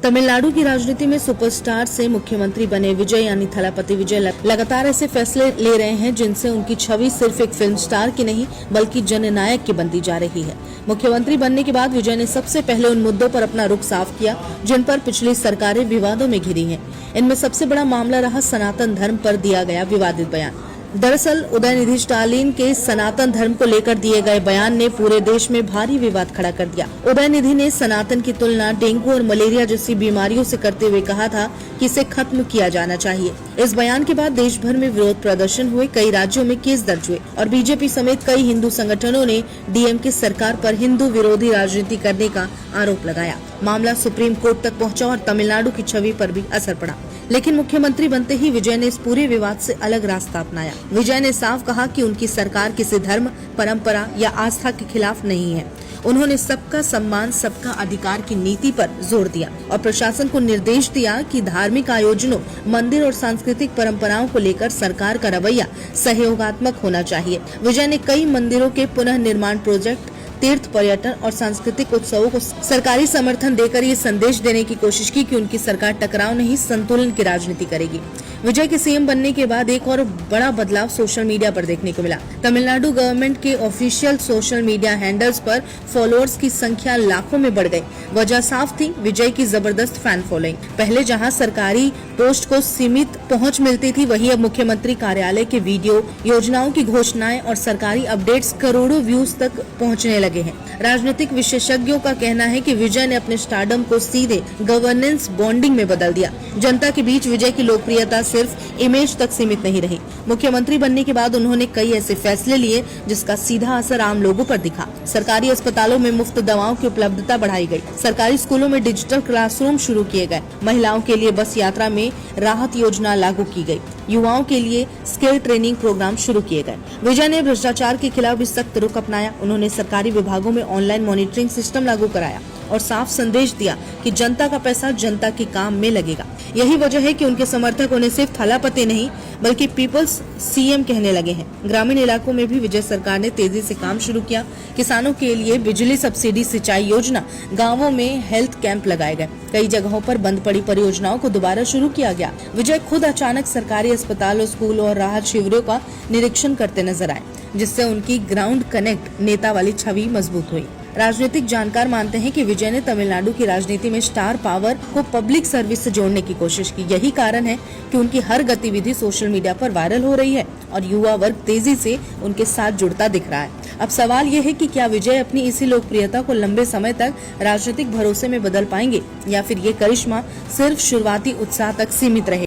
तमिलनाडु की राजनीति में सुपरस्टार से मुख्यमंत्री बने विजय यानी थलापति विजय लगातार ऐसे फैसले ले रहे हैं जिनसे उनकी छवि सिर्फ एक फिल्म स्टार की नहीं बल्कि जननायक की बनती जा रही है। मुख्यमंत्री बनने के बाद विजय ने सबसे पहले उन मुद्दों पर अपना रुख साफ किया जिन पर पिछली सरकारें विवादों में घिरी हैं। इनमें सबसे बड़ा मामला रहा सनातन धर्म पर दिया गया विवादित बयान। दरअसल उदयनिधि स्टालिन के सनातन धर्म को लेकर दिए गए बयान ने पूरे देश में भारी विवाद खड़ा कर दिया। उदयनिधि ने सनातन की तुलना डेंगू और मलेरिया जैसी बीमारियों से करते हुए कहा था कि इसे खत्म किया जाना चाहिए। इस बयान के बाद देश भर में विरोध प्रदर्शन हुए, कई राज्यों में केस दर्ज हुए और बीजेपी समेत कई हिंदू संगठनों ने डीएम की सरकार पर हिंदू विरोधी राजनीति करने का आरोप लगाया। मामला सुप्रीम कोर्ट तक पहुंचा और तमिलनाडु की छवि पर भी असर पड़ा। लेकिन मुख्यमंत्री बनते ही विजय ने इस पूरे विवाद से अलग रास्ता अपनाया। विजय ने साफ कहा कि उनकी सरकार किसी धर्म, परंपरा या आस्था के खिलाफ नहीं है। उन्होंने सबका सम्मान, सबका अधिकार की नीति पर जोर दिया और प्रशासन को निर्देश दिया कि धार्मिक आयोजनों, मंदिर और सांस्कृतिक परंपराओं को लेकर सरकार का रवैया सहयोगात्मक होना चाहिए। विजय ने कई मंदिरों के पुनः निर्माण प्रोजेक्ट, तीर्थ पर्यटन और सांस्कृतिक उत्सवों को सरकारी समर्थन देकर ये संदेश देने की कोशिश की कि उनकी सरकार टकराव नहीं, संतुलन की राजनीति करेगी। विजय के सीएम बनने के बाद एक और बड़ा बदलाव सोशल मीडिया पर देखने को मिला। तमिलनाडु गवर्नमेंट के ऑफिशियल सोशल मीडिया हैंडल्स पर फॉलोअर्स की संख्या लाखों में बढ़ गई। वजह साफ थी, विजय की जबरदस्त फैन फॉलोइंग। पहले जहां सरकारी पोस्ट को सीमित पहुंच मिलती थी, वहीं अब मुख्यमंत्री कार्यालय के वीडियो, योजनाओं की घोषणाएं और सरकारी अपडेट्स करोड़ों व्यूज तक पहुंचने लगे हैं। राजनीतिक विशेषज्ञों का कहना है कि विजय ने अपने स्टारडम को सीधे गवर्नेंस बॉन्डिंग में बदल दिया। जनता के बीच विजय की लोकप्रियता सिर्फ इमेज तक सीमित नहीं रही। मुख्यमंत्री बनने के बाद उन्होंने कई ऐसे फैसले लिए जिसका सीधा असर आम लोगों पर दिखा। सरकारी अस्पतालों में मुफ्त दवाओं की उपलब्धता बढ़ाई गई, सरकारी स्कूलों में डिजिटल क्लासरूम शुरू किए गए, महिलाओं के लिए बस यात्रा में राहत योजना लागू की गई, युवाओं के लिए स्किल ट्रेनिंग प्रोग्राम शुरू किए गए। विजय ने भ्रष्टाचार के खिलाफ भी सख्त रुख अपनाया। उन्होंने सरकारी विभागों में ऑनलाइन मॉनिटरिंग सिस्टम लागू कराया और साफ संदेश दिया कि जनता का पैसा जनता के काम में लगेगा। यही वजह है कि उनके समर्थक उन्हें सिर्फ थलापति नहीं बल्कि पीपल्स सीएम कहने लगे हैं। ग्रामीण इलाकों में भी विजय सरकार ने तेजी से काम शुरू किया। किसानों के लिए बिजली सब्सिडी, सिंचाई योजना, गांवों में हेल्थ कैंप लगाए गए। कई जगहों पर बंद पड़ी परियोजनाओं को दोबारा शुरू किया गया। विजय खुद अचानक सरकारी अस्पतालों, स्कूल और राहत शिविरों का निरीक्षण करते नजर आए, जिससे उनकी ग्राउंड कनेक्ट नेता वाली छवि मजबूत हुई। राजनीतिक जानकार मानते हैं कि विजय ने तमिलनाडु की राजनीति में स्टार पावर को पब्लिक सर्विस से जोड़ने की कोशिश की। यही कारण है कि उनकी हर गतिविधि सोशल मीडिया पर वायरल हो रही है और युवा वर्ग तेजी से उनके साथ जुड़ता दिख रहा है। अब सवाल ये है कि क्या विजय अपनी इसी लोकप्रियता को लंबे समय तक राजनीतिक भरोसे में बदल पाएंगे या फिर ये करिश्मा सिर्फ शुरुआती उत्साह तक सीमित रहे।